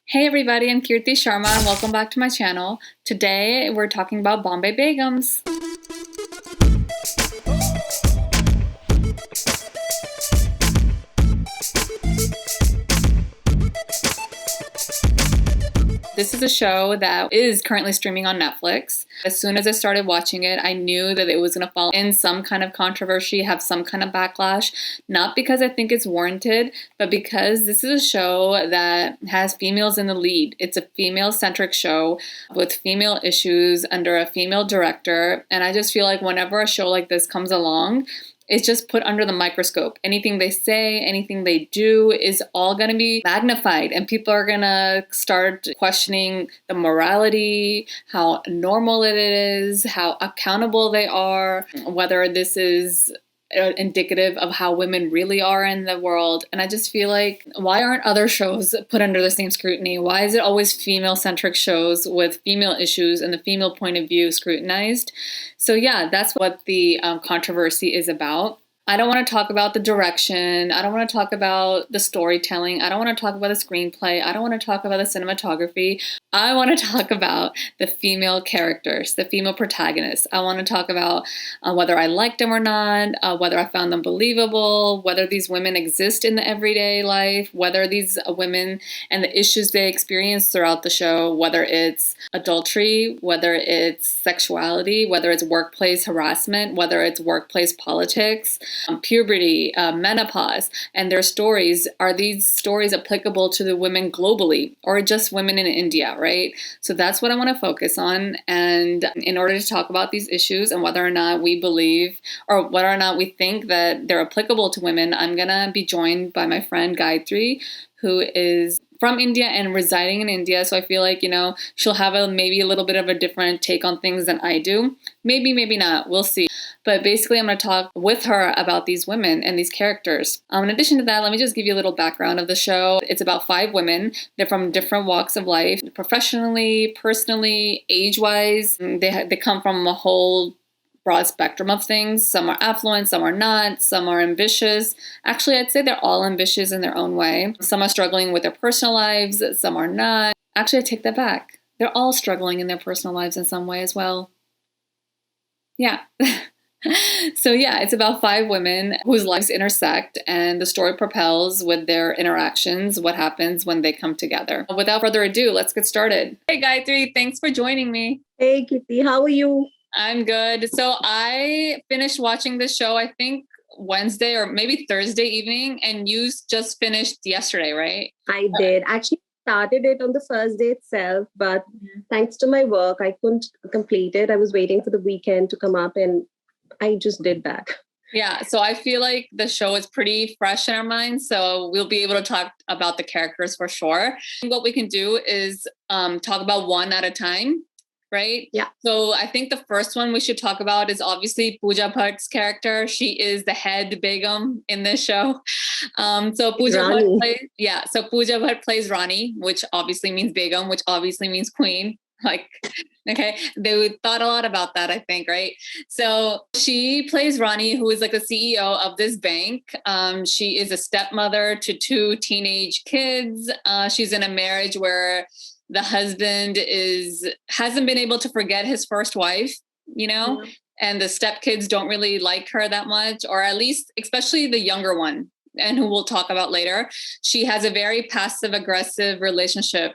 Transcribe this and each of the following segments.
Hey everybody, I'm Kirti Sharma and welcome back to my channel. Today we're talking about Bombay Begums. This is a show that is currently streaming on Netflix. As soon as I started watching it, I knew that it was going to fall in some kind of controversy, have some kind of backlash, not because I think it's warranted, but because this is a show that has females in the lead. It's a female-centric show with female issues under a female director, and I just feel like whenever a show like this comes along, it's just put under the microscope. Anything they say, anything they do is all going to be magnified, and people are going to start questioning the morality, how normal it is, how accountable they are, whether this is indicative of how women really are in the world. And I just feel like, why aren't other shows put under the same scrutiny? Why is it always female-centric shows with female issues and the female point of view scrutinized? So yeah, that's what the controversy is about. I don't want to talk about the direction. I don't want to talk about the storytelling. I don't want to talk about the screenplay. I don't want to talk about the cinematography. I want to talk about the female characters, the female protagonists. I want to talk about whether I liked them or not, whether I found them believable, whether these women exist in the everyday life, whether these women and the issues they experience throughout the show, whether it's adultery, whether it's sexuality, whether it's workplace harassment, whether it's workplace politics, puberty, menopause, and their stories. Are these stories applicable to the women globally or just women in India, right? So that's what I want to focus on. And in order to talk about these issues and whether or not we believe or whether or not we think that they're applicable to women, I'm going to be joined by my friend Gayatri, who is from India and residing in India. So I feel like, she'll have maybe a little bit of a different take on things than I do. Maybe, maybe not. We'll see. But basically, I'm going to talk with her about these women and these characters. In addition to that, let me just give you a little background of the show. It's about 5 women. They're from different walks of life, professionally, personally, age-wise. They come from a whole broad spectrum of things. Some are affluent, some are not, some are ambitious. Actually, I'd say they're all ambitious in their own way. Some are struggling with their personal lives, some are not. Actually, I take that back. They're all struggling in their personal lives in some way as well. Yeah. So yeah, it's about 5 women whose lives intersect, and the story propels with their interactions, what happens when they come together. Without further ado, let's get started. Hey Gayatri, thanks for joining me. Hey Kirti, how are you? I'm good. So I finished watching this show, I think Wednesday or maybe Thursday evening, and you just finished yesterday, right? I did. Actually, started it on the first day itself, but thanks to my work, I couldn't complete it. I was waiting for the weekend to come up and I just did that. Yeah, so I feel like the show is pretty fresh in our minds, so we'll be able to talk about the characters for sure. What we can do is talk about one at a time. Right? Yeah. So I think the first one we should talk about is obviously Pooja Bhatt's character. She is the head Begum in this show. So Pooja Bhatt plays Rani, which obviously means Begum, which obviously means queen. Okay, they thought a lot about that, I think, right? So she plays Rani, who is like the CEO of this bank. She is a stepmother to 2 teenage kids. She's in a marriage where the husband hasn't been able to forget his first wife, and the stepkids don't really like her that much, or at least, especially the younger one, and who we'll talk about later. She has a very passive-aggressive relationship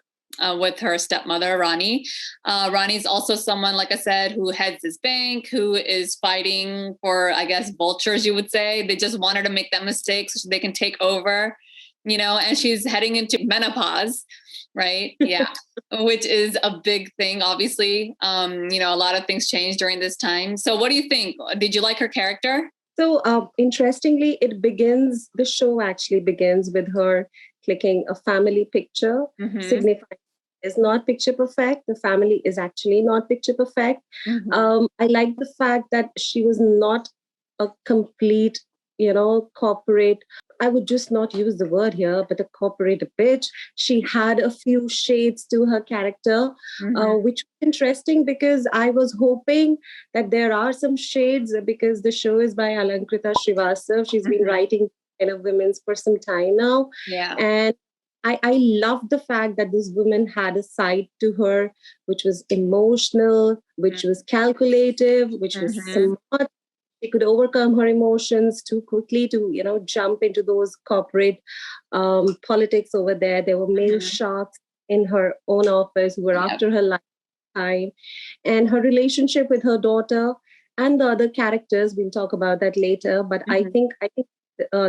with her stepmother, Rani. Rani's also someone, like I said, who heads this bank, who is fighting for, I guess, vultures, you would say. They just wanted to make that mistake so they can take over, and she's heading into menopause. Right. Yeah. Which is a big thing, obviously. A lot of things change during this time. So what do you think? Did you like her character? So interestingly, the show actually begins with her clicking a family picture, signifying is not picture perfect. The family is actually not picture perfect. I like the fact that she was not a complete, corporate. I would just not use the word here, but a corporate bitch. She had a few shades to her character, which was interesting because I was hoping that there are some shades because the show is by Alankrita Srivastav. She's been writing women's for some time now. Yeah. And I love the fact that this woman had a side to her which was emotional, which was calculative, which was Mm-hmm. smart. She could overcome her emotions too quickly to, jump into those corporate politics over there. There were male Mm-hmm. sharks in her own office who were Yep. after her lifetime. And her relationship with her daughter and the other characters, we'll talk about that later. But Mm-hmm. I think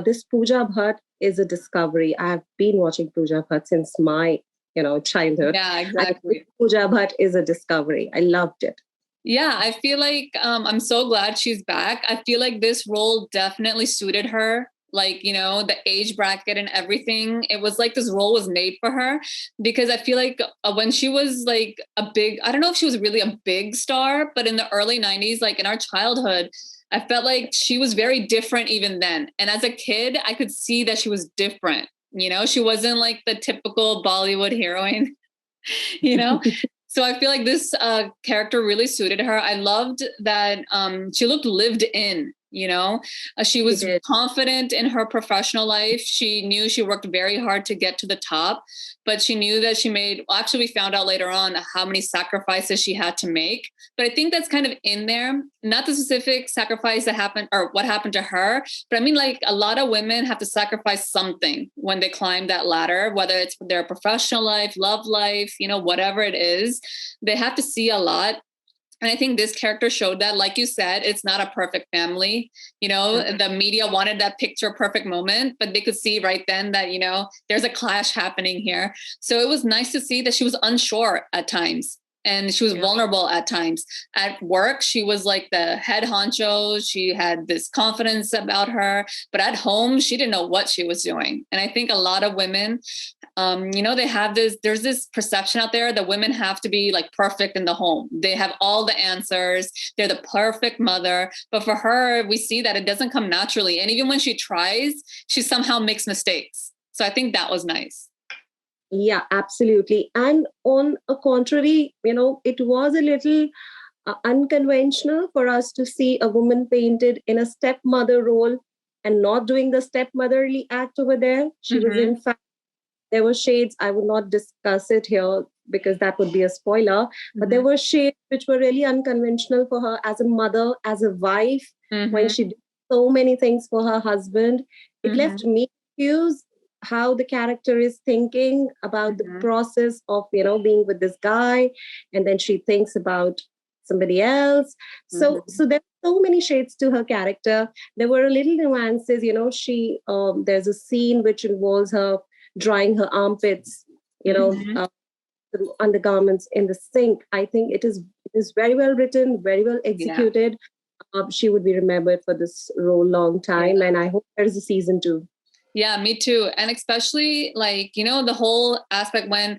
this Pooja Bhatt is a discovery. I've been watching Pooja Bhatt since my, childhood. Yeah, And exactly. Pooja Bhatt is a discovery. I loved it. Yeah, I feel like I'm so glad she's back. I feel like this role definitely suited her. Like, the age bracket and everything. It was like this role was made for her because I feel like when she was like I don't know if she was really a big star, but in the early 90s, like in our childhood, I felt like she was very different even then. And as a kid, I could see that she was different. She wasn't like the typical Bollywood heroine. you know so I feel like this character really suited her. I loved that she looked lived in. She She was did. confident in her professional life. She knew she worked very hard to get to the top, but she knew that actually we found out later on how many sacrifices she had to make. But I think that's kind of in there, not the specific sacrifice that happened or what happened to her, but I mean, like a lot of women have to sacrifice something when they climb that ladder, whether it's their professional life, love life, whatever it is, they have to see a lot. And I think this character showed that, like you said, it's not a perfect family. The media wanted that picture perfect moment, but they could see right then that, there's a clash happening here. So it was nice to see that she was unsure at times. And she was vulnerable at times. At work, she was like the head honcho. She had this confidence about her. But at home, she didn't know what she was doing. And I think a lot of women, they have there's this perception out there that women have to be like perfect in the home. They have all the answers. They're the perfect mother. But for her, we see that it doesn't come naturally. And even when she tries, she somehow makes mistakes. So I think that was nice. Yeah, absolutely. And on a contrary, it was a little unconventional for us to see a woman painted in a stepmother role and not doing the stepmotherly act over there. She was, in fact, there were shades. I would not discuss it here because that would be a spoiler, but there were shades which were really unconventional for her as a mother, as a wife, when she did so many things for her husband. It left me confused how the character is thinking about the process of, being with this guy. And then she thinks about somebody else. So there are so many shades to her character. There were little nuances, she, there's a scene which involves her drying her armpits, the undergarments in the sink. I think it is very well written, very well executed. She would be remembered for this role long time, and I hope there is a season 2. Yeah, me too. And especially like, the whole aspect when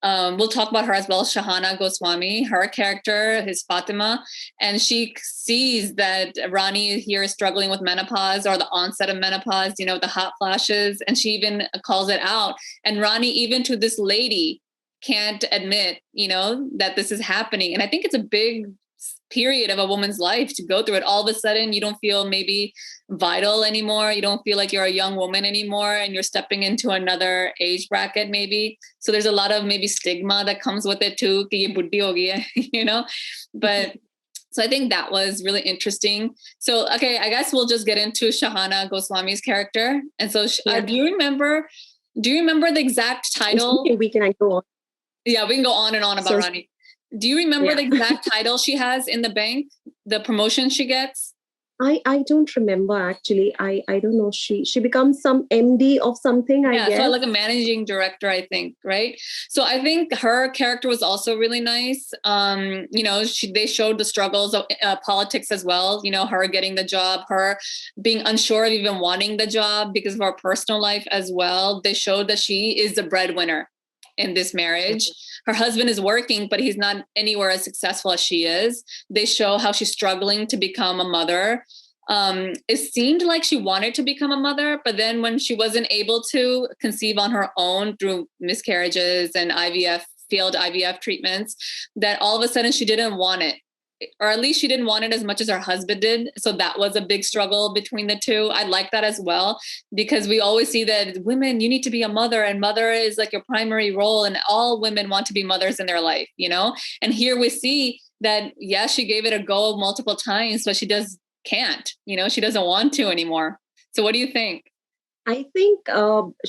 we'll talk about her as well, Shahana Goswami, her character is Fatima, and she sees that Rani here is struggling with menopause or the onset of menopause, the hot flashes, and she even calls it out. And Rani, even to this lady, can't admit, that this is happening. And I think it's a big period of a woman's life to go through it. All of a sudden, you don't feel maybe vital anymore. You don't feel like you're a young woman anymore, and you're stepping into another age bracket maybe. So there's a lot of maybe stigma that comes with it too, ki ye buddhi ho gayi hai, But so I think that was really interesting. So, okay, I guess we'll just get into Shahana Goswami's character. And so do you remember the exact title? We can go on. Yeah, we can go on and on about Rani. Do you remember the exact title she has in the bank? The promotion she gets? I don't remember actually. I don't know. She becomes some MD of something, I guess. So like a managing director, I think, right? So I think her character was also really nice. They showed the struggles of politics as well. Her getting the job, her being unsure of even wanting the job because of her personal life as well. They showed that she is the breadwinner in this marriage. Her husband is working, but he's not anywhere as successful as she is. They show how she's struggling to become a mother. It seemed like she wanted to become a mother, but then when she wasn't able to conceive on her own through miscarriages and failed IVF treatments, that all of a sudden she didn't want it or at least she didn't want it as much as her husband did. So that was a big struggle between the two. I like that as well, because we always see that women, you need to be a mother, and mother is like your primary role, and all women want to be mothers in their life, you know? And here we see that, yeah, she gave it a go multiple times, but she can't, you know, she doesn't want to anymore. So what do you think? I think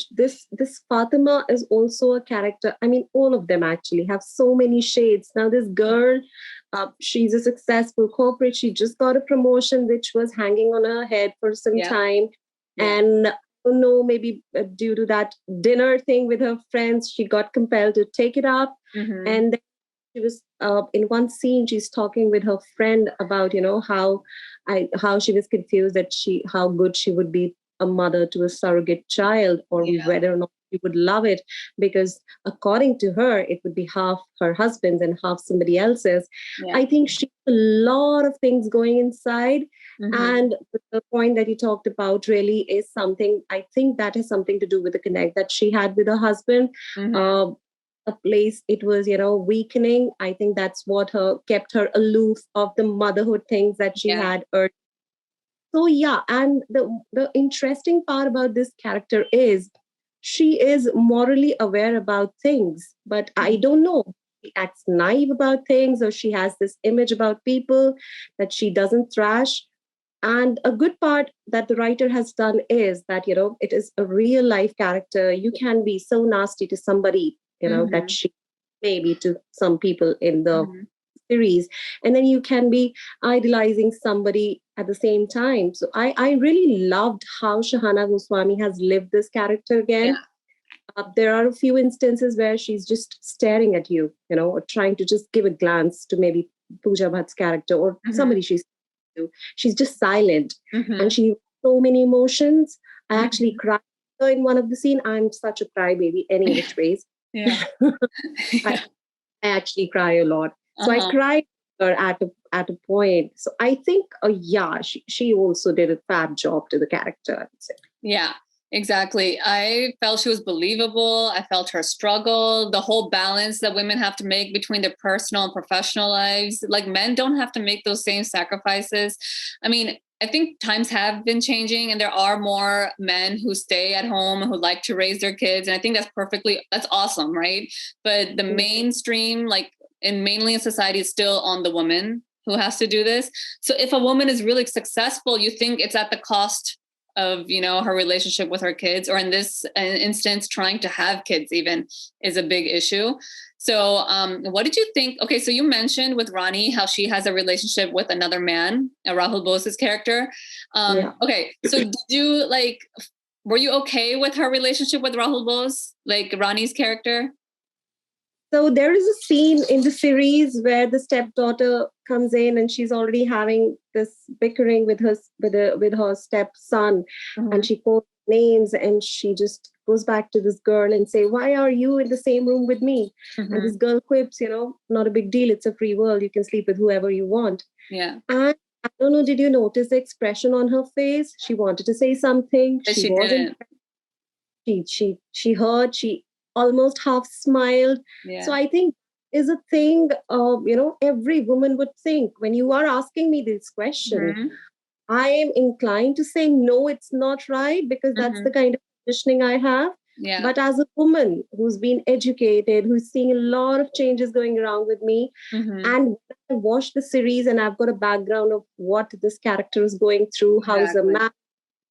this Fatima is also a character. I mean, all of them actually have so many shades. Now, this girl, she's a successful corporate. She just got a promotion, which was hanging on her head for some time. Yeah. And I don't know, maybe due to that dinner thing with her friends, she got compelled to take it up. Mm-hmm. And then she was in one scene, she's talking with her friend about, you know, how she was confused that how good she would be a mother to a surrogate child, or whether or not she would love it, because according to her, it would be half her husband's and half somebody else's. Yeah. I think she has a lot of things going inside. Mm-hmm. And the point that you talked about really is something, I think that has something to do with the connect that she had with her husband. Mm-hmm. A place it was, you know, weakening. I think that's what kept her aloof of the motherhood things that she had earned. So yeah, and the interesting part about this character is she is morally aware about things, but I don't know, she acts naive about things, or she has this image about people that she doesn't thrash. And a good part that the writer has done is that, you know, it is a real life character. You can be so nasty to somebody, you know, that she may be to some people in the series, and then you can be idolizing somebody at the same time. So I really loved how Shahana Goswami has lived this character again. There are a few instances where she's just staring at you, you know, or trying to just give a glance to maybe Pooja Bhatt's character or somebody she's just silent, and she has so many emotions. I actually cried in one of the scenes. I'm such a crybaby any which ways. I actually cry a lot. So I cried her at a point. So I think, she also did a fab job to the character, I would say. Yeah, exactly. I felt she was believable. I felt her struggle, the whole balance that women have to make between their personal and professional lives. Like, men don't have to make those same sacrifices. I mean, I think times have been changing, and there are more men who stay at home, who like to raise their kids. And I think that's awesome, right? But the mainstream, like, mainly in society, is still on the woman who has to do this. So if a woman is really successful, you think it's at the cost of, you know, her relationship with her kids, or in this instance, trying to have kids even is a big issue. So what did you think? Okay, so you mentioned with Rani how she has a relationship with another man, Rahul Bose's character. Okay, so were you okay with her relationship with Rahul Bose, like Rani's character? So there is a scene in the series where the stepdaughter comes in and she's already having this bickering with her stepson, and she calls names, and she just goes back to this girl and say, "Why are you in the same room with me?" And this girl quips, "You know, not a big deal. It's a free world. You can sleep with whoever you want." Yeah. And I don't know, did you notice the expression on her face? She wanted to say something. But she wasn't. She heard. She almost half smiled. Yeah. So I think is a thing, you know, every woman would think. When you are asking me this question, I am inclined to say, no, it's not right, because that's the kind of conditioning I have. Yeah. But as a woman who's been educated, who's seeing a lot of changes going around with me, and I watched the series and I've got a background of what this character is going through, how is a man,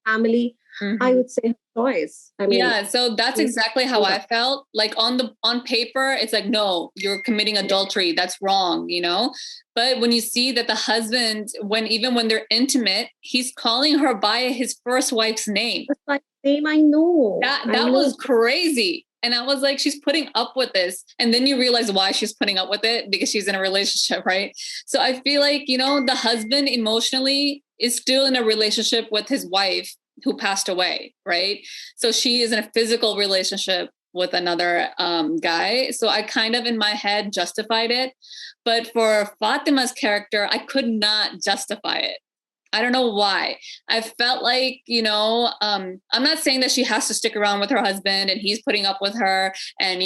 family, I would say her choice. I mean, yeah, so that's exactly how I felt. Like on paper, it's like, no, you're committing adultery. That's wrong, you know? But when you see that the husband, even when they're intimate, he's calling her by his first wife's name. First wife's name, I know. That was crazy. And I was like, she's putting up with this. And then you realize why she's putting up with it, because she's in a relationship, right? So I feel like, you know, the husband emotionally is still in a relationship with his wife who passed away, right? So she is in a physical relationship with another guy. So I kind of, in my head, justified it. But for Fatima's character, I could not justify it. I don't know why. I felt like, I'm not saying that she has to stick around with her husband and he's putting up with her and,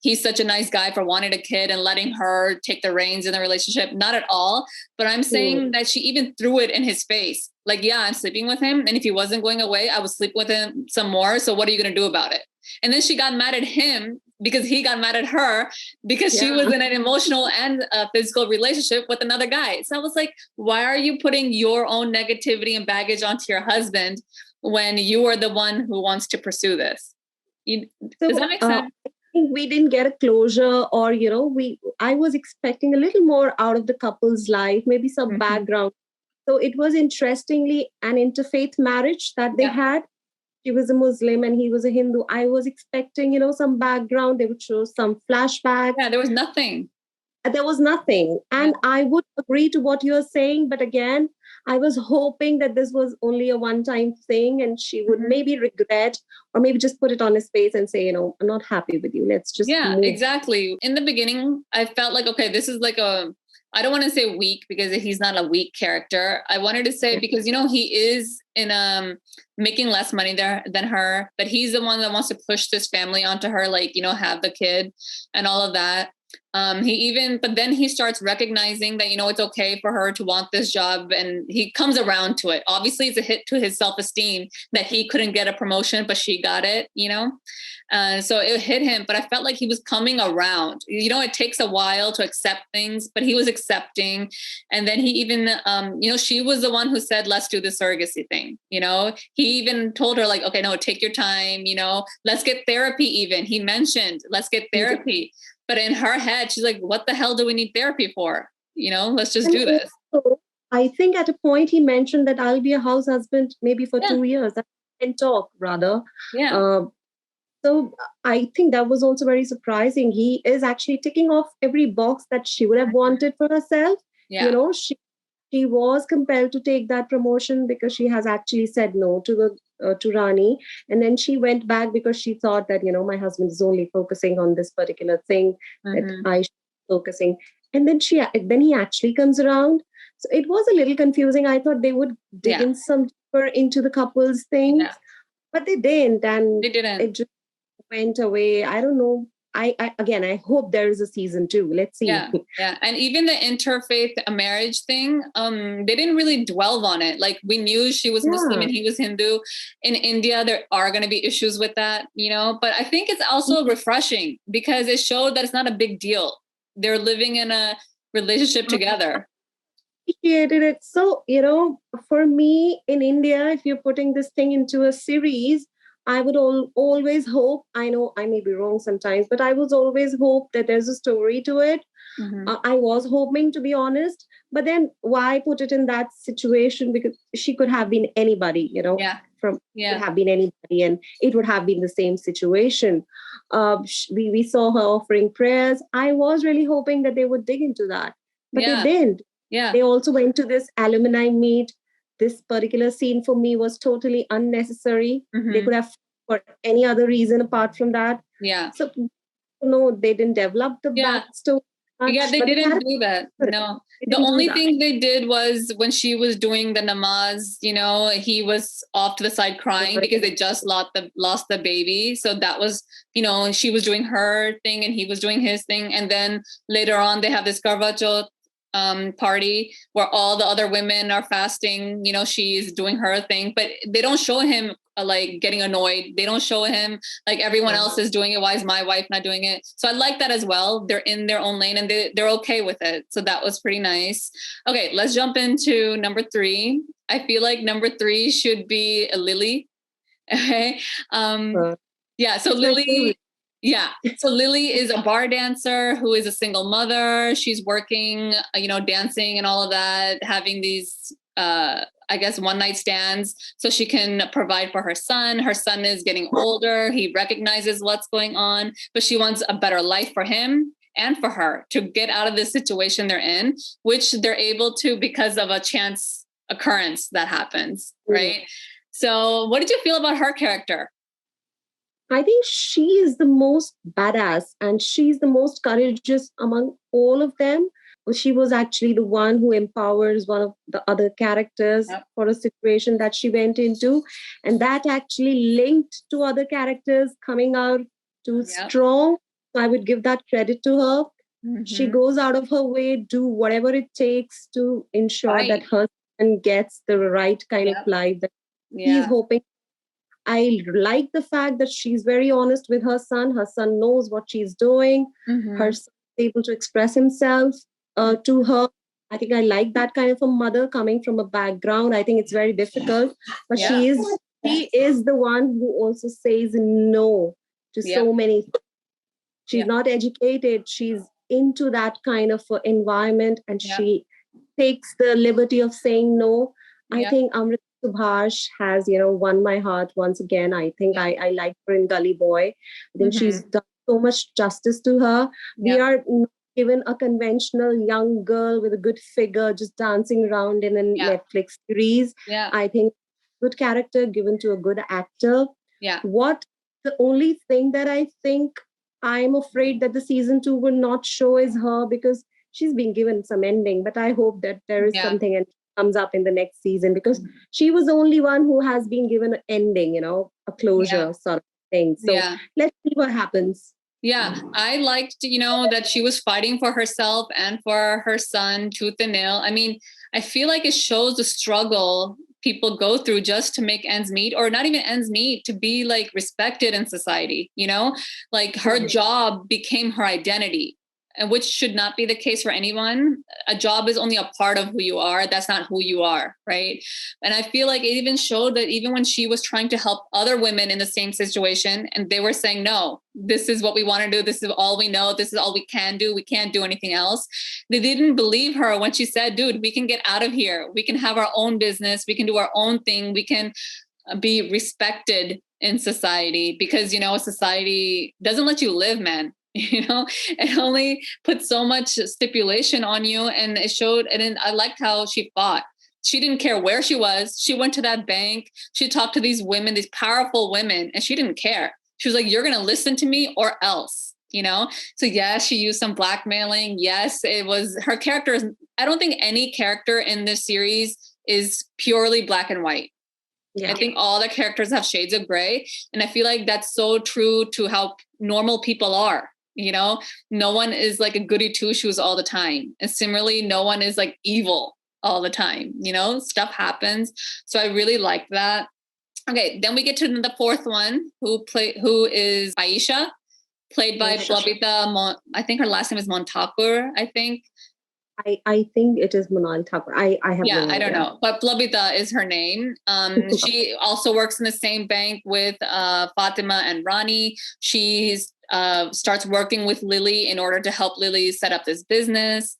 he's such a nice guy for wanting a kid and letting her take the reins in the relationship. Not at all. But I'm saying that she even threw it in his face. Like, yeah, I'm sleeping with him. And if he wasn't going away, I would sleep with him some more. So what are you going to do about it? And then she got mad at him because he got mad at her because she was in an emotional and physical relationship with another guy. So I was like, why are you putting your own negativity and baggage onto your husband when you are the one who wants to pursue this? Does that make sense? I think we didn't get a closure, or, I was expecting a little more out of the couple's life, maybe some background. So it was interestingly an interfaith marriage that they had. She was a Muslim and he was a Hindu. I was expecting, some background. They would show some flashbacks. Yeah, there was nothing. There was nothing. And I would agree to what you're saying. But again, I was hoping that this was only a one-time thing and she would maybe regret or maybe just put it on his face and say, I'm not happy with you. Let's just move. Exactly. In the beginning, I felt like, okay, this is like I don't want to say weak because he's not a weak character. I wanted to say because, he is in making less money there than her, but he's the one that wants to push this family onto her, like, have the kid and all of that. But then he starts recognizing that, it's okay for her to want this job and he comes around to it. Obviously it's a hit to his self-esteem that he couldn't get a promotion, but she got it, so it hit him, but I felt like he was coming around, it takes a while to accept things, but he was accepting. And then he even, she was the one who said, let's do the surrogacy thing. He even told her like, okay, no, take your time, let's get therapy. Even he mentioned, let's get therapy. But in her head, she's like, what the hell do we need therapy for? Let's just do this. I think at a point he mentioned that I'll be a house husband maybe for 2 years. That can talk rather. Yeah. So I think that was also very surprising. He is actually ticking off every box that she would have wanted for herself. Yeah. She was compelled to take that promotion because she has actually said no to Rani. And then she went back because she thought that, my husband is only focusing on this particular thing that I should be focusing. And then he actually comes around. So it was a little confusing. I thought they would dig in some deeper into the couple's things, but they didn't. And they didn't. It just went away. I don't know. I hope there is a season 2. Let's see. Yeah. And even the interfaith marriage thing, they didn't really dwell on it. Like we knew she was Muslim and he was Hindu. In India, there are going to be issues with that, but I think it's also refreshing because it showed that it's not a big deal. They're living in a relationship together. Appreciated it. So, for me in India, if you're putting this thing into a series, I would always hope, I know I may be wrong sometimes, but I was always hope that there's a story to it. I was hoping, to be honest, but then why put it in that situation? Because she could have been anybody, could have been anybody and it would have been the same situation. We saw her offering prayers. I was really hoping that they would dig into that, but they didn't. Yeah. They also went to this alumni meet. This particular scene for me was totally unnecessary. They could have for any other reason apart from that. Yeah. So, no, they didn't develop the backstory. They didn't do that. No. The only thing they did was when she was doing the namaz, he was off to the side crying because they just lost the baby. So that was, she was doing her thing and he was doing his thing. And then later on, they have this Karwa Chauth party where all the other women are fasting, she's doing her thing, but they don't show him like getting annoyed. They don't show him like everyone else is doing it. Why is my wife not doing it? So I like that as well. They're in their own lane and they're okay with it. So that was pretty nice. Okay, let's jump into number 3. I feel like number 3 should be a LILLY. Okay. So LILLY. Yeah. So LILLY is a bar dancer who is a single mother. She's working, dancing and all of that, having these, one night stands so she can provide for her son. Her son is getting older. He recognizes what's going on, but she wants a better life for him and for her to get out of this situation they're in, which they're able to because of a chance occurrence that happens. Right. So what did you feel about her character? I think she is the most badass and she's the most courageous among all of them. she was actually the one who empowers one of the other characters for a situation that she went into. And that actually linked to other characters coming out too strong. So I would give that credit to her. She goes out of her way, do whatever it takes to ensure that her son gets the right kind of life that he's hoping. I like the fact that she's very honest with her son. Her son knows what she's doing. Her son is able to express himself to her. I think I like that kind of a mother coming from a background. I think it's very difficult, but she is the one who also says no to so many things. She's not educated. She's into that kind of environment, and she takes the liberty of saying no. I think Amrit Subhash has, won my heart once again. I think I like her in Gully Boy. I think she's done so much justice to her. We are not given a conventional young girl with a good figure just dancing around in a Netflix series. I think good character given to a good actor. The only thing that I think I'm afraid that the season 2 will not show is her, because she's been given some ending, but I hope that there is something and comes up in the next season, because she was the only one who has been given an ending, a closure sort of thing. So let's see what happens. Yeah, I liked, that she was fighting for herself and for her son tooth and nail. I mean, I feel like it shows the struggle people go through just to make ends meet, or not even ends meet, to be like respected in society, like her job became her identity. And which should not be the case for anyone. A job is only a part of who you are. That's not who you are, right? And I feel like it even showed that even when she was trying to help other women in the same situation, and they were saying, no, this is what we want to do. This is all we know. This is all we can do. We can't do anything else. They didn't believe her when she said, dude, we can get out of here. We can have our own business. We can do our own thing. We can be respected in society, because, society doesn't let you live, man. It only put so much stipulation on you. And it showed, and I liked how she fought. She didn't care where she was. She went to that bank. She talked to these women, these powerful women, and she didn't care. She was like, you're going to listen to me or else, So yes, she used some blackmailing. Yes, it was her character. I don't think any character in this series is purely black and white. I think all the characters have shades of gray. And I feel like that's so true to how normal people are. No one is like a goody two shoes all the time. And similarly, no one is like evil all the time. Stuff happens. So I really like that. Okay. Then we get to the fourth one, who is AYESHA, played by Plabita. I think her last name is Montakur, I think. I think it is Manal Thakur. I have no idea. I don't know, but Plabita is her name. She also works in the same bank with Fatima and Rani. She's starts working with LILLY in order to help LILLY set up this business.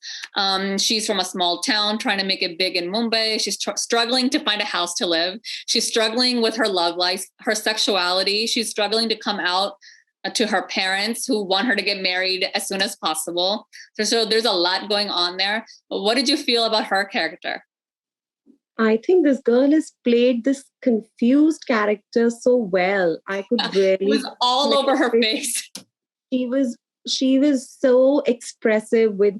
She's from a small town trying to make it big in Mumbai. She's struggling to find a house to live. She's struggling with her love life, her sexuality. She's struggling to come out to her parents, who want her to get married as soon as possible. So there's a lot going on there. But what did you feel about her character? I think this girl has played this confused character so well. I could really... It was all over her face. She was so expressive with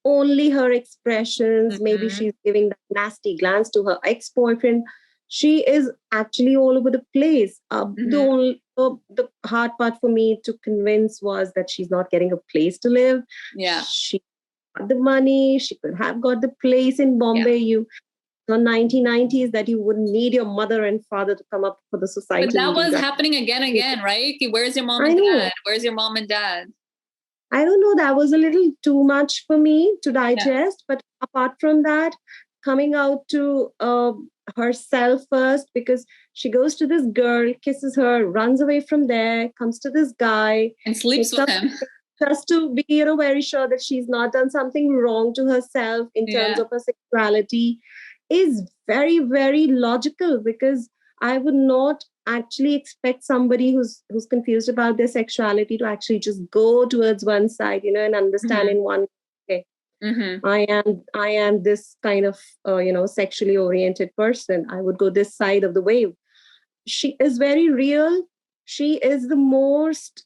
only her expressions. Maybe she's giving that nasty glance to her ex-boyfriend. She is actually all over the place. The hard part for me to convince was that she's not getting a place to live. She got the money. She could have got the place in Bombay. The 1990s, that you wouldn't need your mother and father to come up for the society. But that was happening again, right? Where's your mom and dad? Where's your mom and dad? I don't know. That was a little too much for me to digest. But apart from that, coming out to herself first, because she goes to this girl, kisses her, runs away from there, comes to this guy. And sleeps with him. Just to be, very sure that she's not done something wrong to herself in terms of her sexuality, is very, very logical, because I would not actually expect somebody who's confused about their sexuality to actually just go towards one side, and understand in one way. I am this kind of, sexually oriented person. I would go this side of the wave. She is very real. She is the most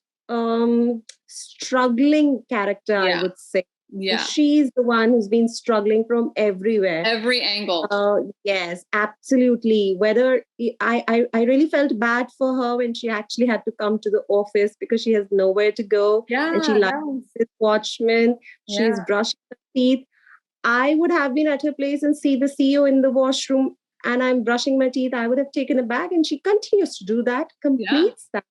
struggling character, I would say. Yeah. She's the one who's been struggling from everywhere. Every angle. Yes, absolutely. Whether I really felt bad for her when she actually had to come to the office because she has nowhere to go. Yeah. And she likes this watchman. She's Yeah. brushing her teeth. I would have been at her place and see the CEO in the washroom and I'm brushing my teeth. I would have taken a bag, and she continues to do that, completes that,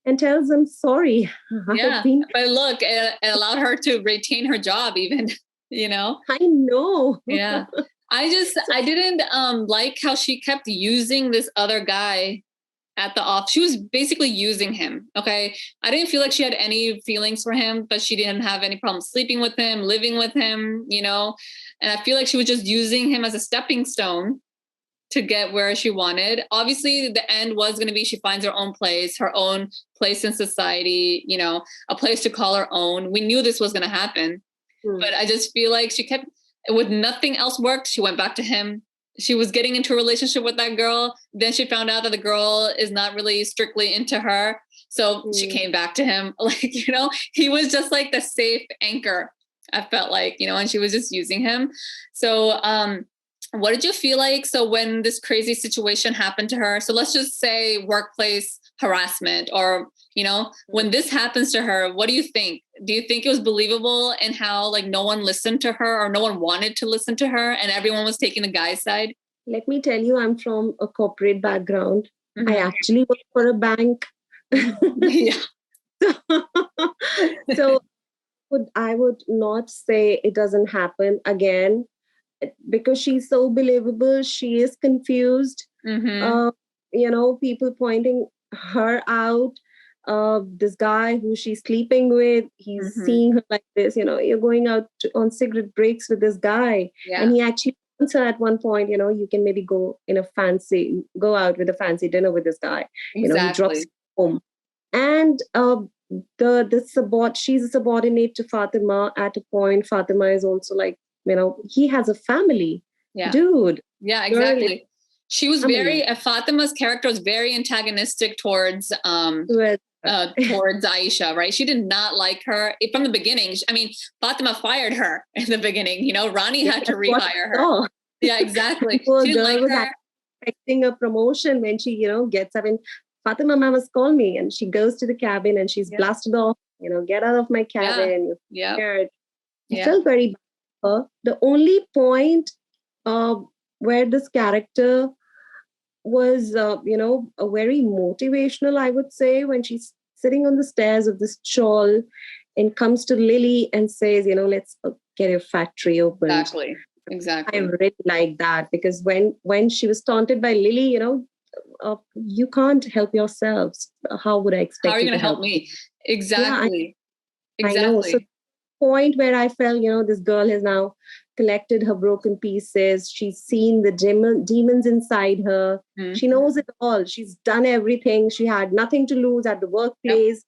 and tells them, sorry. Yeah. But look, it allowed her to retain her job even, you know? I know. Yeah. I didn't like how she kept using this other guy at the off. She was basically using him. Okay. I didn't feel like she had any feelings for him, but she didn't have any problem sleeping with him, living with him, you know? And I feel like she was just using him as a stepping stone to get where she wanted. Obviously, the end was going to be she finds her own place in society, you know, a place to call her own. We knew this was going to happen, but I just feel like she kept, with nothing else worked, she went back to him. She was getting into a relationship with that girl. Then she found out that the girl is not really strictly into her. So she came back to him. Like, you know, he was just like the safe anchor, I felt like, you know, and she was just using him. So, what did you feel like? So when this crazy situation happened to her, so let's just say workplace harassment, or, you know, when this happens to her, what do you think? Do you think it was believable in how like no one listened to her, or no one wanted to listen to her and everyone was taking the guy's side? Let me tell you, I'm from a corporate background. I actually work for a bank. Yeah. So I would not say it doesn't happen again, because she's so believable. She is confused. You know, people pointing her out. This guy who she's sleeping with, he's seeing her like this. You know, you're going out on cigarette breaks with this guy, and he actually wants her at one point. You know, you can maybe go out with a fancy dinner with this guy. Exactly. You know, he drops home, and she's a subordinate to Fatima at a point. Fatima is also like, you know, he has a family. Yeah. Dude. Yeah, exactly. She was Fatima's character was very antagonistic towards AYESHA, right? She did not like her from the beginning. I mean, Fatima fired her in the beginning, you know, Ronnie had to rehire her. Yeah, exactly. She didn't like her. Expecting a promotion when she, you know, gets up, and Fatima mama's called me, and she goes to the cabin and she's blasted off, you know, get out of my cabin. Yeah. I felt very bad for her. The only point where this character was, you know, a very motivational, I would say, when she's sitting on the stairs of this chawl and comes to Lily and says, you know, let's get your factory open. Exactly. I really like that, because when she was taunted by Lily, you know, you can't help yourselves. How would I expect? How are you going to help me? Exactly. Yeah, I know. So point where I felt, you know, this girl has now collected her broken pieces. She's seen the demons inside her. She knows it all. She's done everything. She had nothing to lose at the workplace.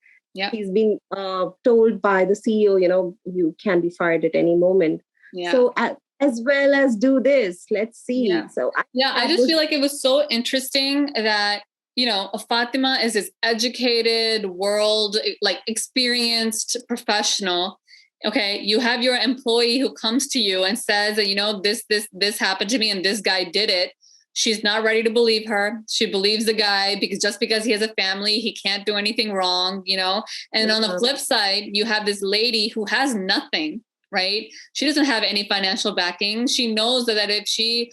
She's been told by the CEO, you know, you can be fired at any moment. So as well as do this, let's see. So I just feel like it was so interesting that, you know, Fatima is this educated, world, like experienced professional. Okay, you have your employee who comes to you and says that, you know, this happened to me and this guy did it. She's not ready to believe her. She believes the guy because he has a family, he can't do anything wrong, you know. And on the flip side, you have this lady who has nothing, right? She doesn't have any financial backing. She knows that if she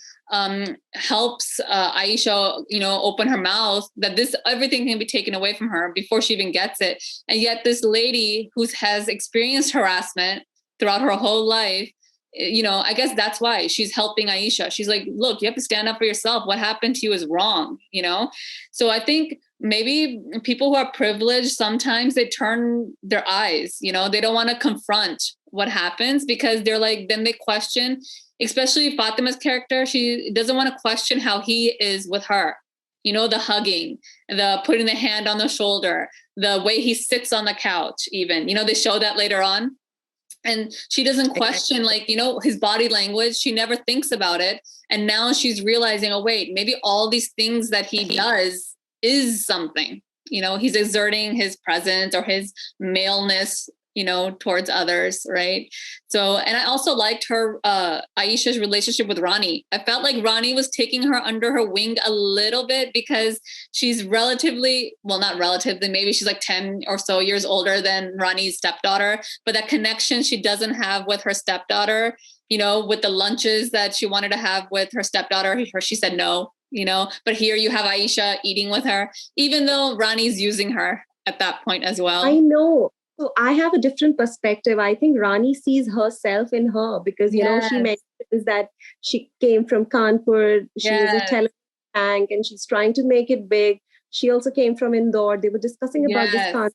helps AYESHA, you know, open her mouth, that everything can be taken away from her before she even gets it. And yet this lady who has experienced harassment throughout her whole life, you know, I guess that's why she's helping AYESHA. She's like, look, you have to stand up for yourself. What happened to you is wrong, you know? So I think maybe people who are privileged, sometimes they turn their eyes, you know, they don't want to confront what happens because they're like, then they question, especially Fatima's character. She doesn't want to question how he is with her. You know, the hugging, the putting the hand on the shoulder, the way he sits on the couch, even, you know, they show that later on. And she doesn't question, like, you know, his body language. She never thinks about it. And now she's realizing, oh, wait, maybe all these things that he does is something, you know, he's exerting his presence or his maleness, towards others, right? So, and I also liked her, Ayesha's relationship with Ronnie. I felt like Ronnie was taking her under her wing a little bit because she's relatively, well, not relatively, maybe she's like 10 or so years older than Ronnie's stepdaughter, but that connection she doesn't have with her stepdaughter, with the lunches that she wanted to have with her stepdaughter, she said no, but here you have Ayesha eating with her, even though Ronnie's using her at that point as well. I know. So I have a different perspective. I think Rani sees herself in her because, she mentions that she came from Kanpur. She is a television bank and she's trying to make it big. She also came from Indore. They were discussing about this Kanpur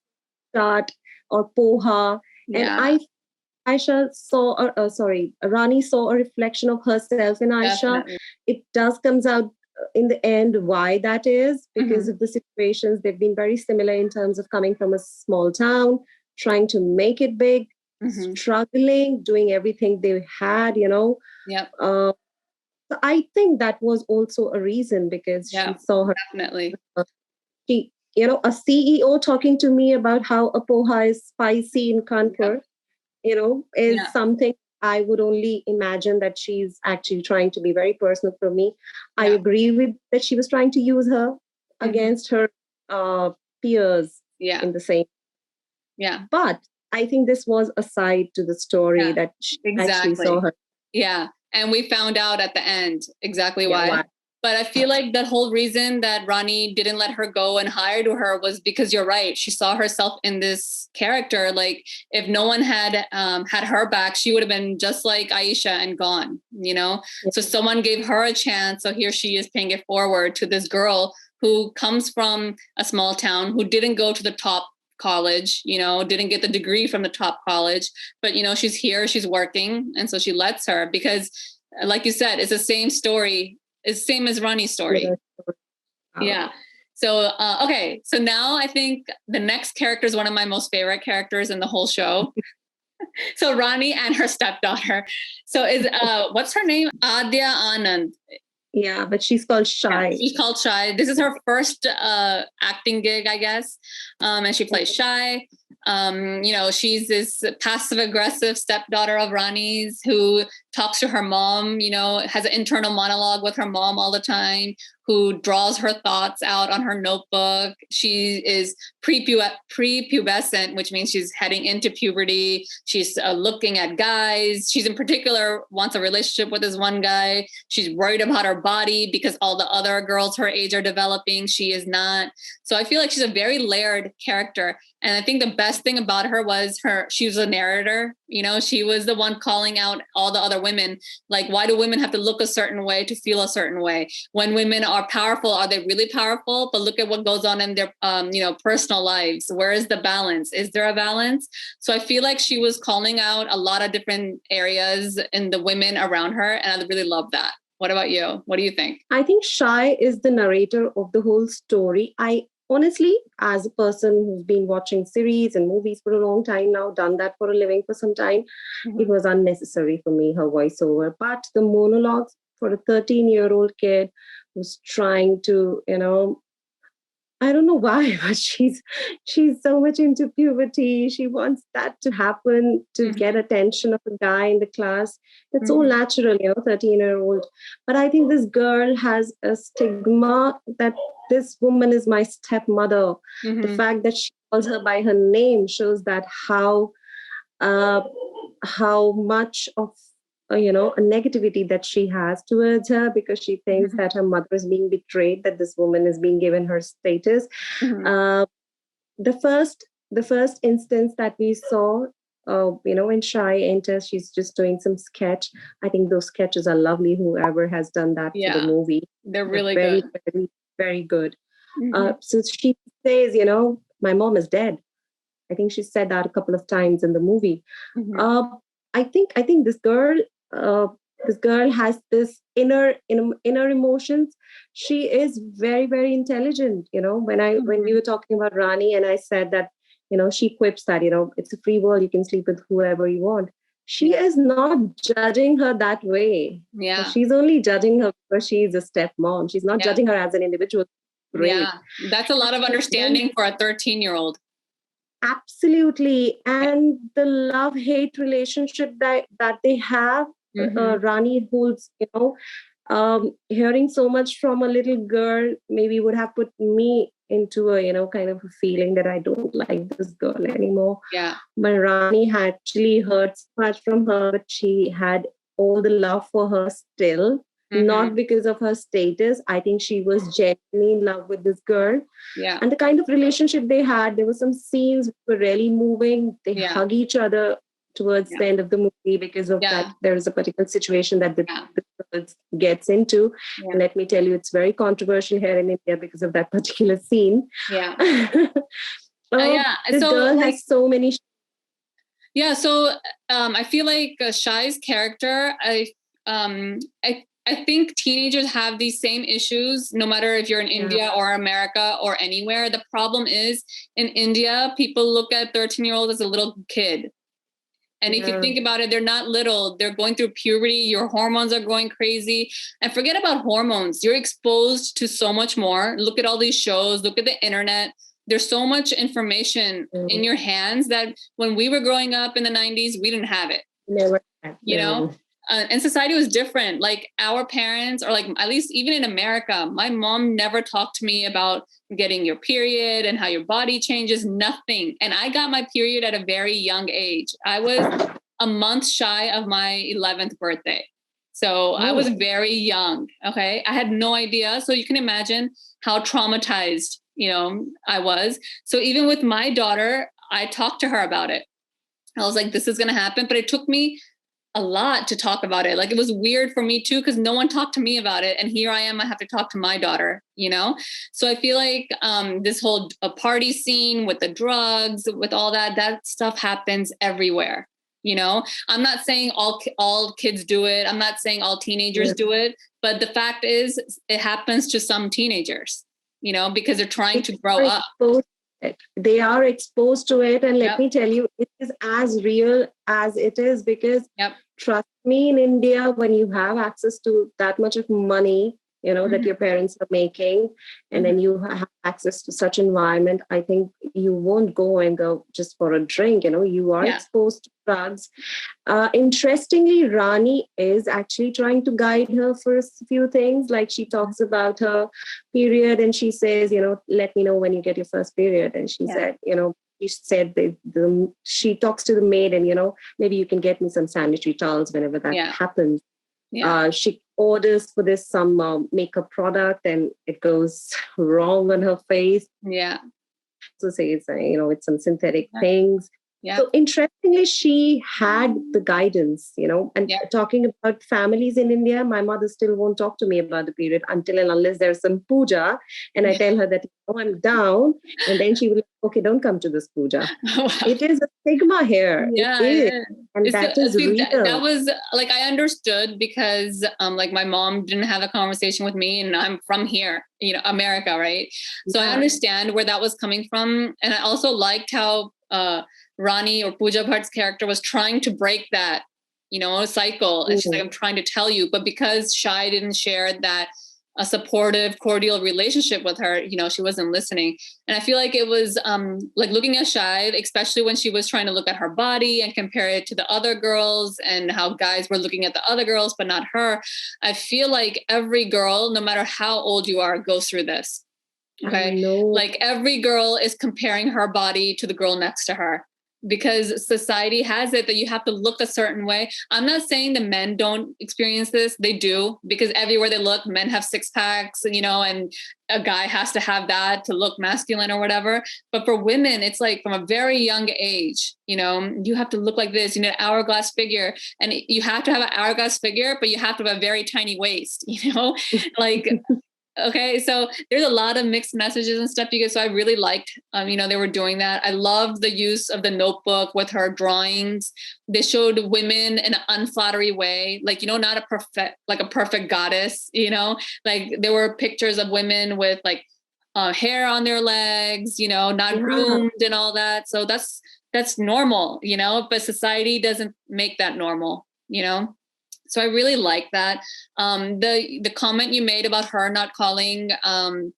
chart or poha. And Rani saw a reflection of herself in Ayesha. Definitely. It does comes out in the end why that is, because of the situations. They've been very similar in terms of coming from a small town, trying to make it big, struggling, doing everything they had, Yep. So I think that was also a reason because she saw her. Definitely. She, a CEO talking to me about how a poha is spicy in Kanpur, is something I would only imagine that she's actually trying to be very personal for me. I agree with that she was trying to use her against her peers in the same. Yeah. But I think this was a side to the story that she actually saw her. Yeah. And we found out at the end exactly why. But I feel like the whole reason that Rani didn't let her go and hired her was because you're right. She saw herself in this character. Like if no one had had her back, she would have been just like Ayesha and gone, So someone gave her a chance. So here she is paying it forward to this girl who comes from a small town, who didn't go to the top college, didn't get the degree from the top college, but she's here, she's working. And so she lets her because like you said, it's the same story. It's the same as Rani's story. Yeah. So, okay. So now I think the next character is one of my most favorite characters in the whole show. So Rani and her stepdaughter. So is, what's her name? Adya Anand. Yeah, but she's called Shy. Yeah, she's called Shy. This is her first acting gig, I guess. And she plays Shy. She's this passive aggressive stepdaughter of Rani's who talks to her mom, has an internal monologue with her mom all the time, who draws her thoughts out on her notebook. She is prepubescent, which means she's heading into puberty. She's looking at guys. She's in particular wants a relationship with this one guy. She's worried about her body because all the other girls her age are developing. She is not. So I feel like she's a very layered character. And I think the best thing about her was she was a narrator. She was the one calling out all the other women. Like, why do women have to look a certain way to feel a certain way? When women are powerful, are they really powerful? But look at what goes on in their, personal lives. Where is the balance? Is there a balance? So I feel like she was calling out a lot of different areas in the women around her. And I really love that. What about you? What do you think? I think Shy is the narrator of the whole story. I honestly, as a person who's been watching series and movies for a long time now, done that for a living for some time, it was unnecessary for me, her voiceover. But the monologues for a 13-year-old kid who's trying to, I don't know why, but she's so much into puberty. She wants that to happen to get attention of a guy in the class. It's all natural, 13-year-old. But I think this girl has a stigma that this woman is my stepmother. The fact that she calls her by her name shows that how much of a negativity that she has towards her, because she thinks that her mother is being betrayed, that this woman is being given her status. The first instance that we saw, when Shy enters, she's just doing some sketch. I think those sketches are lovely. Whoever has done that for the movie, they're really very, good. very, very good. So she says, my mom is dead. I think she said that a couple of times in the movie. I think this girl has this inner emotions. She is very, very intelligent. When we were talking about Rani, and I said that she quips that it's a free world, you can sleep with whoever you want. She is not judging her that way. Yeah, she's only judging her because she's a stepmom. She's not judging her as an individual. Great. Yeah, that's a lot of understanding for a 13-year-old. Absolutely. And the love-hate relationship that they have, Rani holds, hearing so much from a little girl maybe would have put me into a, kind of a feeling that I don't like this girl anymore. Yeah. But Rani had actually heard so much from her, but she had all the love for her still. Not because of her status. I think she was genuinely in love with this girl. Yeah. And the kind of relationship they had, there were some scenes which were really moving. They hug each other towards the end of the movie because of that. There is a particular situation that the girl gets into. And let me tell you, it's very controversial here in India because of that particular scene. Yeah. This girl has so many. Yeah. So I feel like Shai's character, I think teenagers have these same issues, no matter if you're in India or America or anywhere. The problem is in India, people look at 13-year-old as a little kid. And if you think about it, they're not little. They're going through puberty. Your hormones are going crazy. And forget about hormones. You're exposed to so much more. Look at all these shows. Look at the internet. There's so much information in your hands that when we were growing up in the 90s, we didn't have it. Never. You know? And society was different. Like our parents, or like at least even in America, my mom never talked to me about getting your period and how your body changes, nothing. And I got my period at a very young age. I was a month shy of my 11th birthday. So I was very young. Okay. I had no idea. So you can imagine how traumatized, I was. So even with my daughter, I talked to her about it. I was like, this is going to happen. But it took me a lot to talk about it. Like it was weird for me too, because no one talked to me about it. And here I am, I have to talk to my daughter, So I feel like this whole party scene with the drugs, with all that stuff happens everywhere. I'm not saying all kids do it. I'm not saying all teenagers do it. But the fact is it happens to some teenagers, because they're trying to grow up. They are exposed to it. And let me tell you, it is as real as it is, because trust me, in India, when you have access to that much of money, that your parents are making, and then you have access to such environment, I think you won't go and go just for a drink, you are exposed to drugs. Interestingly, Rani is actually trying to guide her for a few things. Like she talks about her period and she says, let me know when you get your first period. And she said, she said she talks to the maid and, maybe you can get me some sanitary towels whenever that happens. She orders for this some makeup product and it goes wrong on her face. So says, it's some synthetic things. So interestingly, she had the guidance, and talking about families in India, my mother still won't talk to me about the period until and unless there's some puja. And I tell her that, I'm down. And then she will, okay, don't come to this puja. Wow. It is a stigma here. Yeah, it is. And that is real. That was like, I understood because like my mom didn't have a conversation with me and I'm from here, America, right? So I understand where that was coming from. And I also liked how Rani or Pooja Bhatt's character was trying to break that, cycle. And she's like, I'm trying to tell you. But because Shai didn't share that a supportive, cordial relationship with her, she wasn't listening. And I feel like it was like looking at Shai, especially when she was trying to look at her body and compare it to the other girls and how guys were looking at the other girls, but not her. I feel like every girl, no matter how old you are, goes through this. Okay. Like every girl is comparing her body to the girl next to her because society has it that you have to look a certain way. I'm not saying the men don't experience this. They do, because everywhere they look, men have six packs, and a guy has to have that to look masculine or whatever. But for women, it's like from a very young age, you have to look like this, hourglass figure, and you have to have an hourglass figure, but you have to have a very tiny waist, like, okay, so there's a lot of mixed messages and stuff you get. So I really liked, they were doing that. I loved the use of the notebook with her drawings. They showed women in an unflattering way, like, not a perfect goddess, like there were pictures of women with like hair on their legs, not groomed and all that. So that's normal, but society doesn't make that normal, So I really like that. The comment you made about her not calling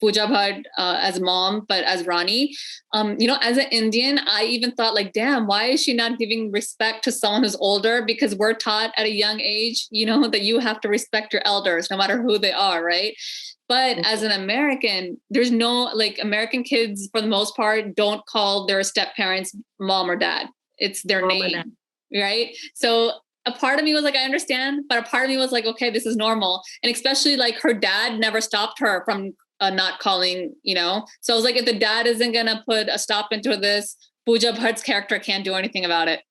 Pooja Bhatt as mom, but as Rani, as an Indian, I even thought like, damn, why is she not giving respect to someone who's older? Because we're taught at a young age, that you have to respect your elders, no matter who they are, right? But as an American, there's no, like, American kids, for the most part, don't call their step parents mom or dad. It's their name, right? So a part of me was like, I understand, but a part of me was like, okay, this is normal. And especially like her dad never stopped her from not calling, So I was like, if the dad isn't going to put a stop into this, Pooja Bhatt's character can't do anything about it.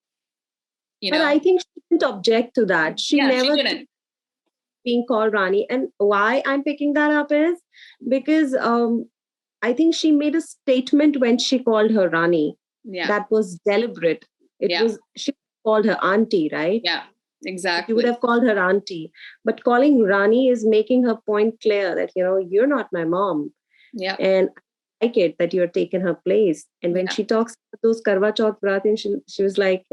But I think she didn't object to that. She didn't. Being called Rani. And why I'm picking that up is because I think she made a statement when she called her Rani. Yeah. That was deliberate. She called her auntie, right? Yeah, exactly. You would have called her auntie. But calling Rani is making her point clear that, you're not my mom. Yeah. And I like it that you're taking her place. And when she talks about those Karwa Chauth Vrat, and she was like,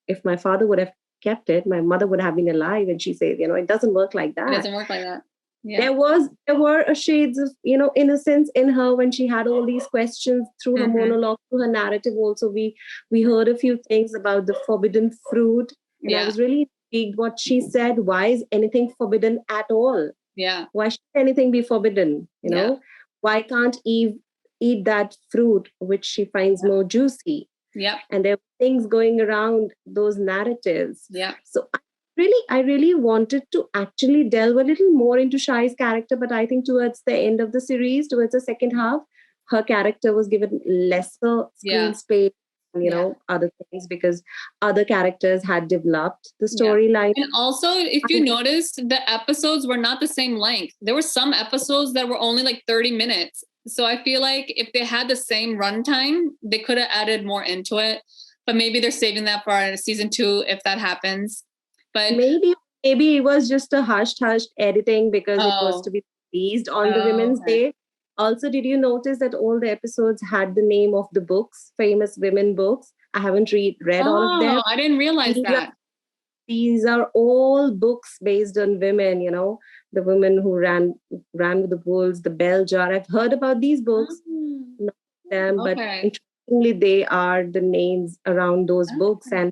if my father would have kept it, my mother would have been alive. And she says, it doesn't work like that. It doesn't work like that. Yeah. There were a shades of, innocence in her when she had all these questions through her monologue, through her narrative. Also, we heard a few things about the forbidden fruit. And I was really intrigued what she said. Why is anything forbidden at all? Yeah. Why should anything be forbidden? Why can't Eve eat that fruit which she finds more juicy? Yeah. And there were things going around those narratives. Yeah. So I really wanted to actually delve a little more into Shai's character, but I think towards the end of the series, towards the second half, her character was given lesser screen space, other things, because other characters had developed the storyline. And also, if you notice, the episodes were not the same length. There were some episodes that were only like 30 minutes. So I feel like if they had the same runtime, they could have added more into it. But maybe they're saving that for season 2 if that happens. But maybe it was just a hushed editing because it was to be released on the Women's Day. Also, did you notice that all the episodes had the name of the books, famous women books? I haven't read all of them. I didn't realize that. These are all books based on women, the women who ran with the wolves, the bell jar. I've heard about these books, not them, but interestingly, they are the names around those books. And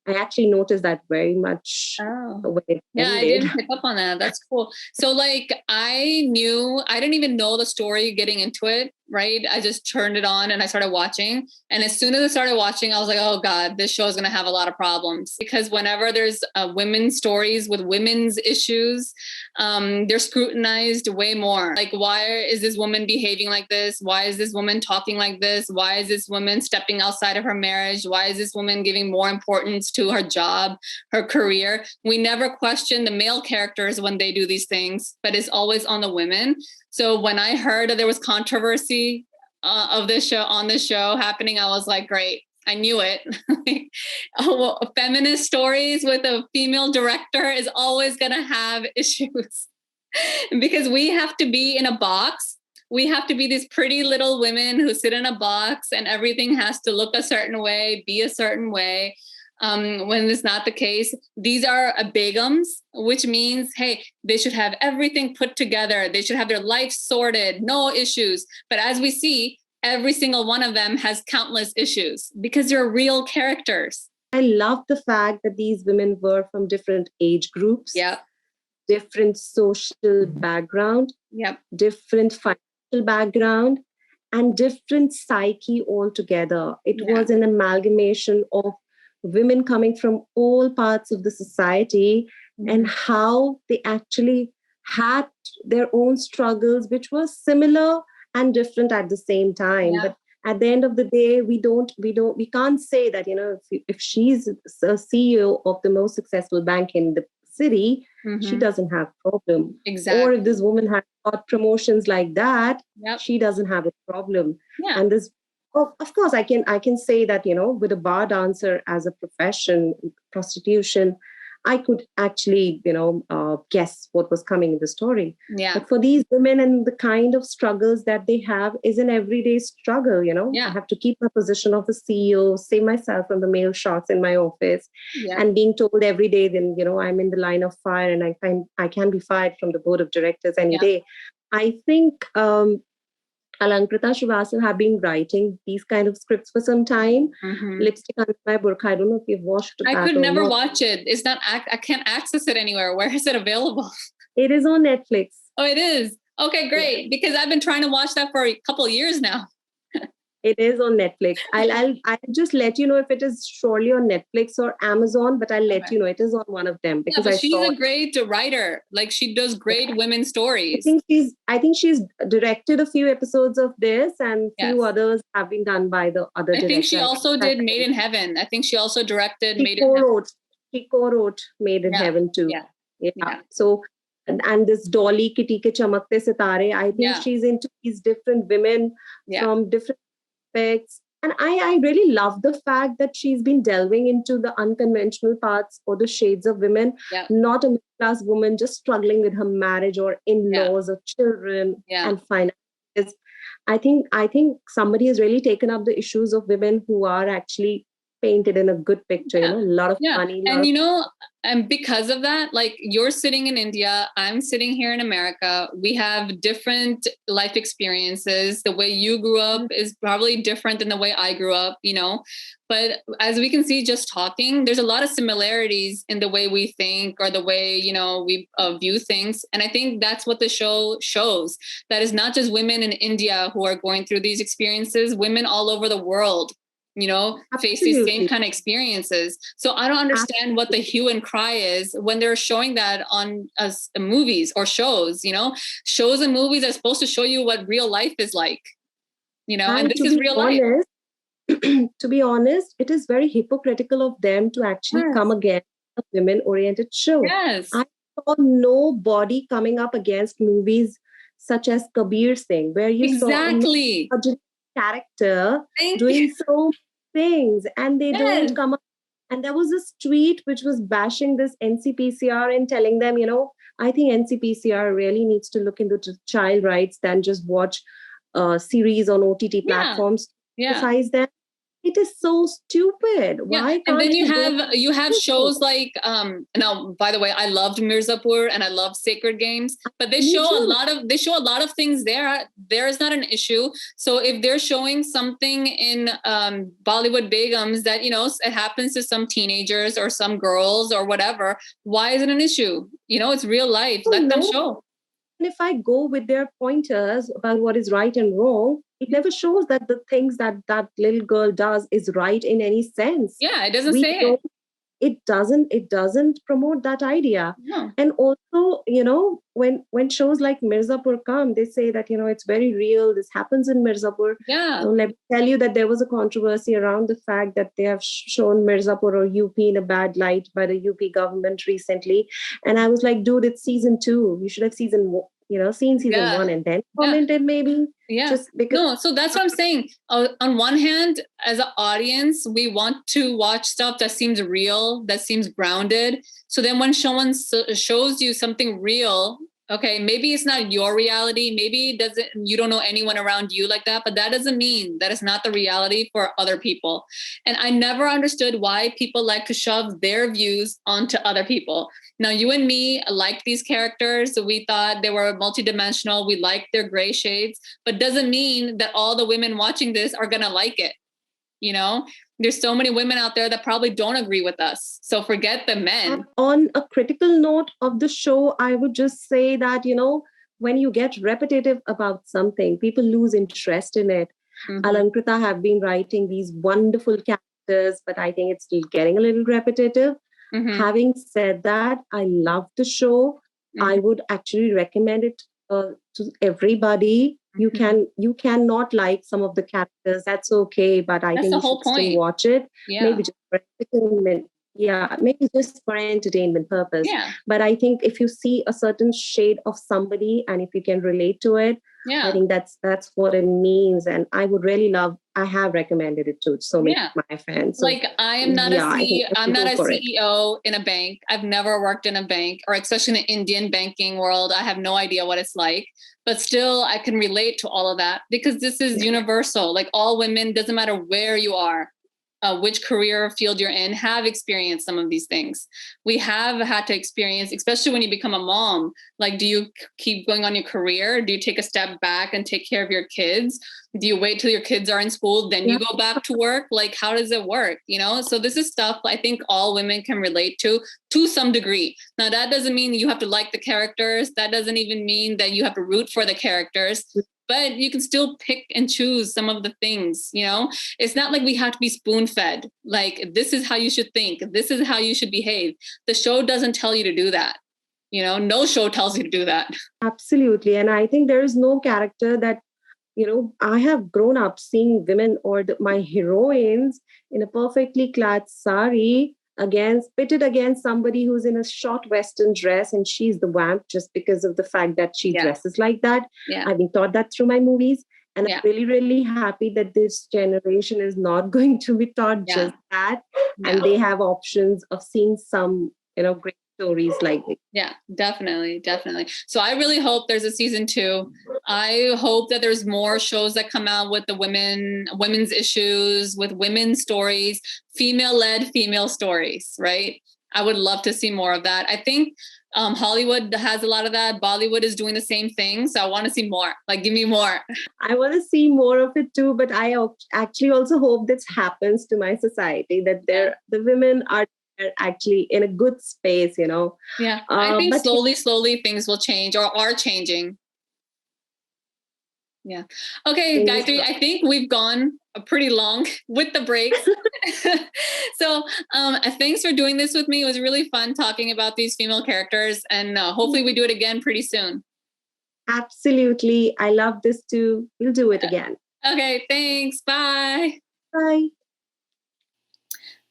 I actually noticed that very much. When it ended. I didn't pick up on that. That's cool. So like, I didn't even know the story getting into it, right? I just turned it on and I started watching. And as soon as I started watching, I was like, oh God, this show is going to have a lot of problems. Because whenever there's women's stories with women's issues, they're scrutinized way more. Like, why is this woman behaving like this? Why is this woman talking like this? Why is this woman stepping outside of her marriage? Why is this woman giving more importance to her job, her career? We never question the male characters when they do these things, but it's always on the women. So when I heard that there was controversy on this show happening, I was like, great. I knew it. Feminist stories with a female director is always going to have issues because we have to be in a box. We have to be these pretty little women who sit in a box and everything has to look a certain way, be a certain way. When it's not the case, these are begums, which means, hey, they should have everything put together. They should have their life sorted, no issues. But as we see, every single one of them has countless issues because they're real characters. I love the fact that these women were from different age groups, different social background, different financial background, and different psyche altogether. It was an amalgamation of women coming from all parts of the society and how they actually had their own struggles, which were similar and different at the same time. But at the end of the day, we can't say that, if she's a CEO of the most successful bank in the city, she doesn't have a problem. Exactly. Or if this woman had got promotions like that, she doesn't have a problem. And this, of course, I can say that, with a bar dancer as a profession, prostitution, I could actually, guess what was coming in the story. Yeah. But for these women and the kind of struggles that they have is an everyday struggle, Yeah. I have to keep my position of a CEO, save myself from the male shots in my office, Yeah. and being told every day, then, I'm in the line of fire and I can be fired from the board of directors any day. I think Alankrita Srivastav have been writing these kind of scripts for some time. Lipstick on My Burqa. I don't know if you've watched that. I could never watch it. It's not. I can't access it anywhere. Where is it available? It is on Netflix. Oh, it is. Okay, great. Yeah. Because I've been trying to watch that for a couple of years now. It is on Netflix. I'll just let you know if it is surely on Netflix or Amazon, but I'll let you know it is on one of them because she's a great writer. Like she does great women's stories. I think she's directed a few episodes of this, and few others have been done by the other directors. I think she also did Made in Heaven. I think she also directed Made in Heaven. She co-wrote Made in Heaven too. Yeah. So and this Dolly Kitty Ke Chamakte Sitare, I think she's into these different women from different aspects. And I really love the fact that she's been delving into the unconventional parts or the shades of women, not a middle-class woman just struggling with her marriage or in-laws or children and finances. I think somebody has really taken up the issues of women who are actually painted in a good picture, a lot of money. And and because of that, like you're sitting in India, I'm sitting here in America. We have different life experiences. The way you grew up is probably different than the way I grew up, But as we can see, just talking, there's a lot of similarities in the way we think or the way, we view things. And I think that's what the show shows. That is not just women in India who are going through these experiences, women all over the world face these same kind of experiences. So I don't understand what the hue and cry is when they're showing that on movies or shows. Shows and movies are supposed to show you what real life is like, and this is real life. To be honest, it is very hypocritical of them to actually come against a women-oriented show. Yes. I saw nobody coming up against movies such as Kabir Singh, where you saw a character doing so things, and they don't come up. And there was this tweet which was bashing this NCPCR and telling them, I think NCPCR really needs to look into child rights than just watch series on OTT platforms. Criticize them. It is so stupid. Why can't and then you have shows like now, by the way, I loved Mirzapur and I love Sacred Games, but they show a lot of things there. There is not an issue. So if they're showing something in Bollywood Begums that it happens to some teenagers or some girls or whatever, why is it an issue? It's real life. Let them show. And if I go with their pointers about what is right and wrong, it never shows that the things that little girl does is right in any sense. Yeah, it doesn't say it. It doesn't promote that idea. No. And also, when shows like Mirzapur come, they say that, it's very real. This happens in Mirzapur. Yeah. Let me tell you that there was a controversy around the fact that they have shown Mirzapur or UP in a bad light by the UP government recently. And I was like, dude, it's season 2. You should have seen season 1 and then commented maybe. Yeah. Just because. No, so that's what I'm saying. On one hand, as an audience, we want to watch stuff that seems real, that seems grounded. So then when someone shows you something real, okay, maybe it's not your reality. Maybe you don't know anyone around you like that, but that doesn't mean that it's not the reality for other people. And I never understood why people like to shove their views onto other people. Now, you and me liked these characters. So we thought they were multidimensional. We liked their gray shades, but doesn't mean that all the women watching this are going to like it. There's so many women out there that probably don't agree with us. So forget the men. On a critical note of the show, I would just say that, when you get repetitive about something, people lose interest in it. Alankrita have been writing these wonderful characters, but I think it's still getting a little repetitive. Having said that, I love the show. I would actually recommend it to everybody. You cannot like some of the characters. That's okay, but I think you should still watch it. Yeah. Maybe just for entertainment. Yeah, maybe just for entertainment purpose. Yeah. But I think if you see a certain shade of somebody and if you can relate to it, Yeah. I think that's what it means. And I would really love, I have recommended it to so many of my friends. So like I am not I'm not a CEO in a bank. I've never worked in a bank, or especially in the Indian banking world. I have no idea what it's like, but still I can relate to all of that because this is universal. Like all women, doesn't matter where you are, which career field you're in, have experienced some of these things. We have had to experience, especially when you become a mom. Like, do you keep going on your career? Do you take a step back and take care of your kids? Do you wait till your kids are in school, then you go back to work? Like, how does it work? You know, so this is stuff I think all women can relate to some degree. Now, that doesn't mean you have to like the characters. That doesn't even mean that you have to root for the characters. But you can still pick and choose some of the things, you know? It's not like we have to be spoon-fed. Like, this is how you should think. This is how you should behave. The show doesn't tell you to do that. You know, no show tells you to do that. Absolutely. And I think there is no character that, you know, I have grown up seeing women or my heroines in a perfectly clad sari pitted against somebody who's in a short Western dress and she's the vamp just because of the fact that she dresses like that. I've been taught that through my movies. And I'm really, really happy that this generation is not going to be taught just that. And they have options of seeing some, you know, great stories like it. Yeah, definitely. So I really hope there's a season 2. I hope that there's more shows that come out with the women's issues, with women's stories, female-led female stories, right? I would love to see more of that. I think Hollywood has a lot of that. Bollywood is doing the same thing. So I want to see more. Like, give me more. I want to see more of it too. But I actually also hope this happens to my society, that the women are actually in a good space, you know. Yeah, I think slowly things will change or are changing. Yeah. Okay, Gayatri, I think we've gone pretty long with the breaks. So thanks for doing this with me. It was really fun talking about these female characters, and hopefully we do it again pretty soon. Absolutely. I love this too. We'll do it again. Okay, thanks. Bye. Bye.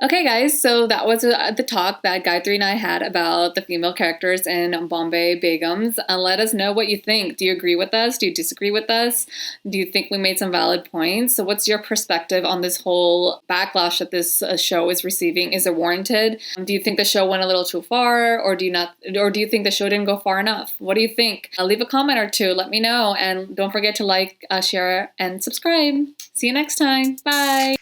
Okay, guys, so that was the talk that Gayatri and I had about the female characters in Bombay Begums. Let us know what you think. Do you agree with us? Do you disagree with us? Do you think we made some valid points? So what's your perspective on this whole backlash that this show is receiving? Is it warranted? Do you think the show went a little too far, or do you think the show didn't go far enough? What do you think? Leave a comment or two. Let me know. And don't forget to like, share, and subscribe. See you next time. Bye.